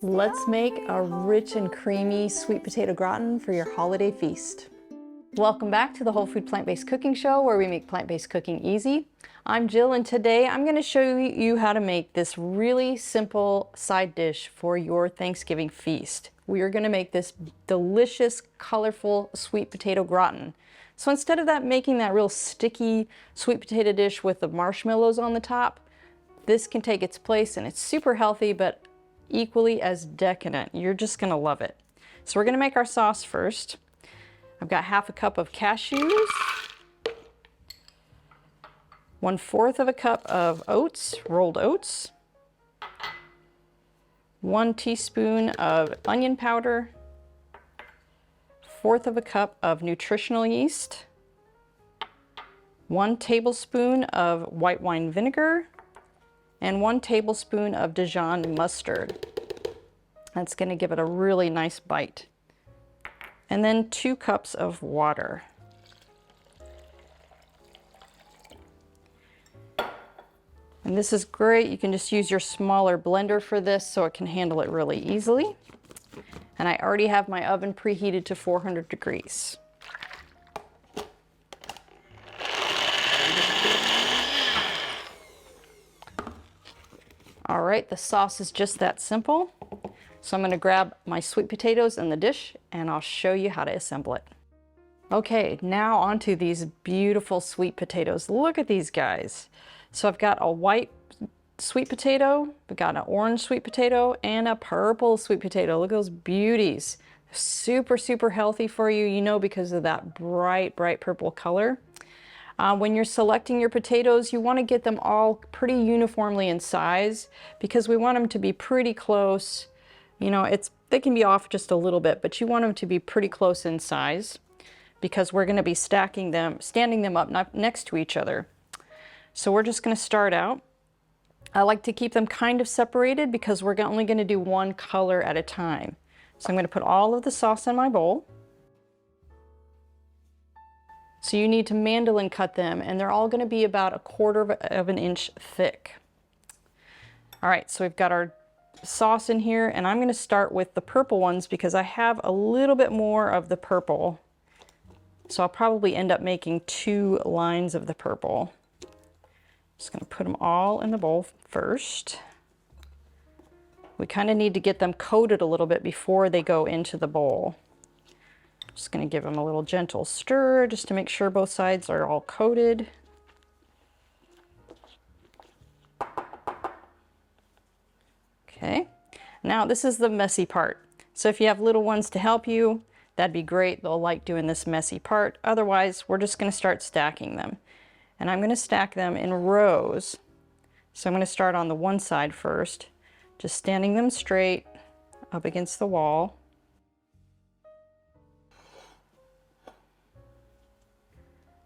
Let's make a rich and creamy sweet potato gratin for your holiday feast. Welcome back to the Whole Food Plant-Based Cooking Show, where we make plant-based cooking easy. I'm Jill, and today I'm going to show you how to make this really simple side dish for your Thanksgiving feast. We are going to make this delicious, colorful sweet potato gratin. So instead of making that real sticky sweet potato dish with the marshmallows on the top, this can take its place, and it's super healthy, but equally as decadent. You're just gonna love it. So we're gonna make our sauce first. I've got half a cup of cashews, 1/4 of a cup of oats, rolled oats, 1 teaspoon of onion powder, 1/4 of a cup of nutritional yeast, 1 tablespoon of white wine vinegar, and 1 tablespoon of Dijon mustard. That's going to give it a really nice bite. And then 2 cups of water. And this is great. You can just use your smaller blender for this so it can handle it really easily. And I already have my oven preheated to 400 degrees. All right, the sauce is just that simple. So I'm going to grab my sweet potatoes in the dish and I'll show you how to assemble it. Okay, now onto these beautiful sweet potatoes. Look at these guys. So I've got a white sweet potato, I've got an orange sweet potato, and a purple sweet potato. Look at those beauties. Super, super healthy for you, you know, because of that bright, bright purple color. When you're selecting your potatoes, you want to get them all pretty uniformly in size because we want them to be pretty close. You know, they can be off just a little bit, but you want them to be pretty close in size because we're going to be standing them up next to each other. So we're just going to start out. I like to keep them kind of separated because we're only going to do one color at a time. So I'm going to put all of the sauce in my bowl. So you need to mandolin cut them, and they're all going to be about 1/4 of an inch thick. All right, so we've got our sauce in here, and I'm going to start with the purple ones because I have a little bit more of the purple. So I'll probably end up making 2 lines of the purple. Just going to put them all in the bowl first. We kind of need to get them coated a little bit before they go into the bowl. Just going to give them a little gentle stir just to make sure both sides are all coated. Okay, now this is the messy part. So if you have little ones to help you, that'd be great. They'll like doing this messy part. Otherwise, we're just going to start stacking them. And I'm going to stack them in rows. So I'm going to start on the one side first, just standing them straight up against the wall.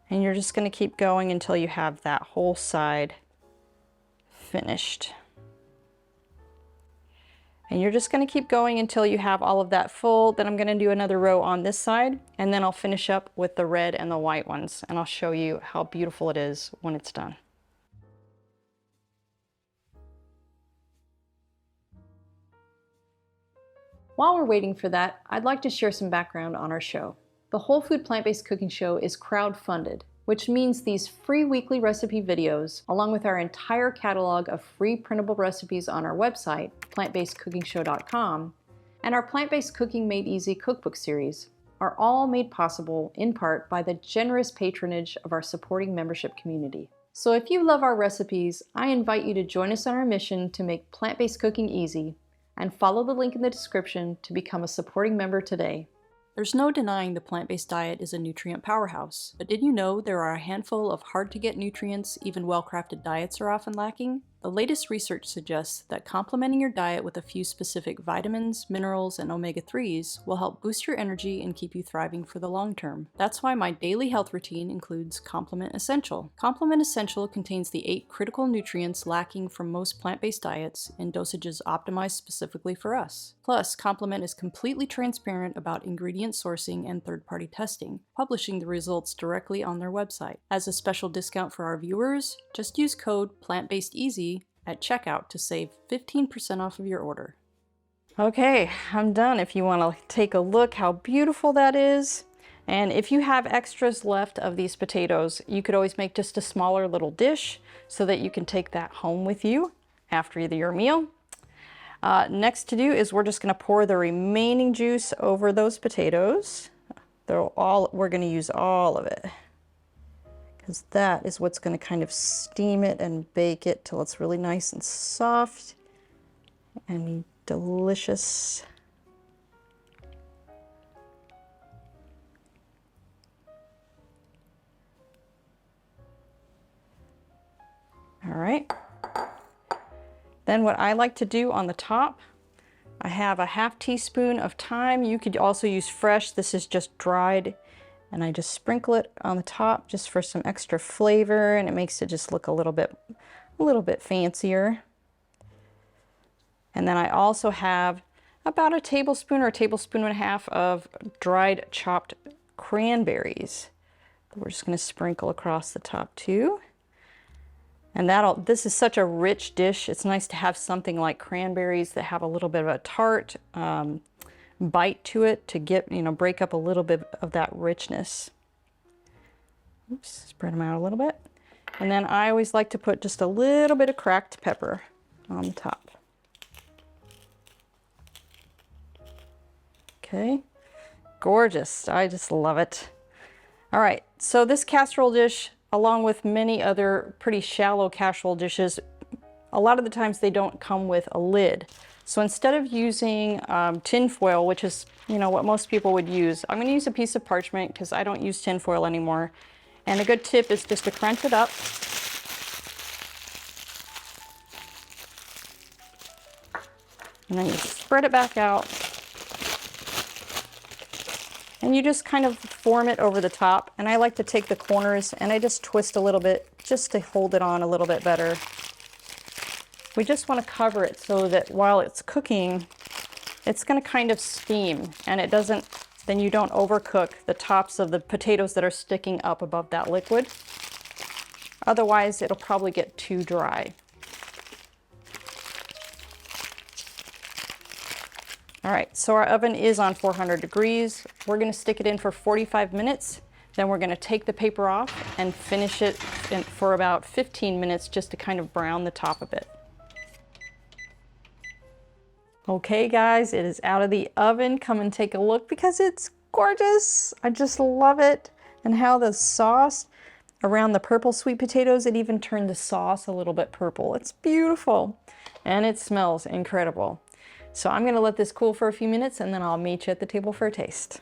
And you're just going to keep going until you have that whole side finished. And you're just going to keep going until you have all of that full. Then I'm going to do another row on this side, and then I'll finish up with the red and the white ones, and I'll show you how beautiful it is when it's done. While we're waiting for that, I'd like to share some background on our show. The Whole Food Plant-Based Cooking Show is crowd-funded, which means these free weekly recipe videos, along with our entire catalog of free printable recipes on our website, plantbasedcookingshow.com, and our Plant-Based Cooking Made Easy cookbook series, are all made possible in part by the generous patronage of our supporting membership community. So if you love our recipes, I invite you to join us on our mission to make plant-based cooking easy, and follow the link in the description to become a supporting member today. There's no denying the plant-based diet is a nutrient powerhouse, but did you know there are a handful of hard-to-get nutrients even well-crafted diets are often lacking? The latest research suggests that complementing your diet with a few specific vitamins, minerals, and omega-3s will help boost your energy and keep you thriving for the long term. That's why my daily health routine includes Complement Essential. Complement Essential contains the 8 critical nutrients lacking from most plant-based diets in dosages optimized specifically for us. Plus, Complement is completely transparent about ingredient sourcing and third-party testing, publishing the results directly on their website. As a special discount for our viewers, just use code PLANTBASEDEASY at checkout to save 15% off of your order. Okay, I'm done. If you want to take a look how beautiful that is. And if you have extras left of these potatoes, you could always make just a smaller little dish so that you can take that home with you after your meal. Next to do is we're just going to pour the remaining juice over those potatoes. We're going to use all of it, because that is what's going to kind of steam it and bake it till it's really nice and soft and delicious. All right. Then what I like to do on the top, I have a ½ teaspoon of thyme. You could also use fresh. This is just dried. And I just sprinkle it on the top just for some extra flavor, and it makes it just look a little bit fancier. And then I also have about a tablespoon or a tablespoon and a half of dried chopped cranberries. We're just going to sprinkle across the top too. And this is such a rich dish. It's nice to have something like cranberries that have a little bit of a tart bite to it to get, break up a little bit of that richness. Oops, spread them out a little bit. And then I always like to put just a little bit of cracked pepper on the top. Okay, gorgeous. I just love it. All right, so this casserole dish, along with many other pretty shallow casserole dishes, a lot of the times they don't come with a lid. So instead of using tin foil, which is what most people would use, I'm going to use a piece of parchment because I don't use tin foil anymore. And a good tip is just to crunch it up. And then you spread it back out. And you just kind of form it over the top. And I like to take the corners and I just twist a little bit just to hold it on a little bit better. We just want to cover it so that while it's cooking, it's going to kind of steam, and then you don't overcook the tops of the potatoes that are sticking up above that liquid. Otherwise, it'll probably get too dry. All right, so our oven is on 400 degrees. We're going to stick it in for 45 minutes. Then we're going to take the paper off and finish it for about 15 minutes just to kind of brown the top of it. Okay guys, it is out of the oven. Come and take a look because it's gorgeous. I just love it. And how the sauce around the purple sweet potatoes, it even turned the sauce a little bit purple. It's beautiful and it smells incredible. So I'm gonna let this cool for a few minutes and then I'll meet you at the table for a taste.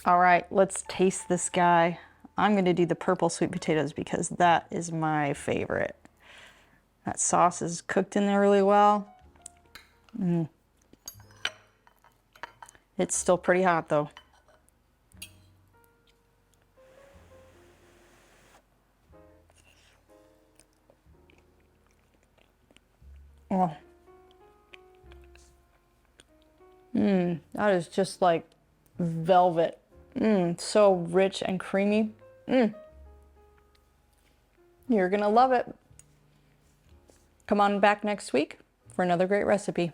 All right, let's taste this guy. I'm gonna do the purple sweet potatoes because that is my favorite. That sauce is cooked in there really well. It's still pretty hot though. Oh. That is just like velvet. So rich and creamy. You're gonna love it. Come on back next week for another great recipe.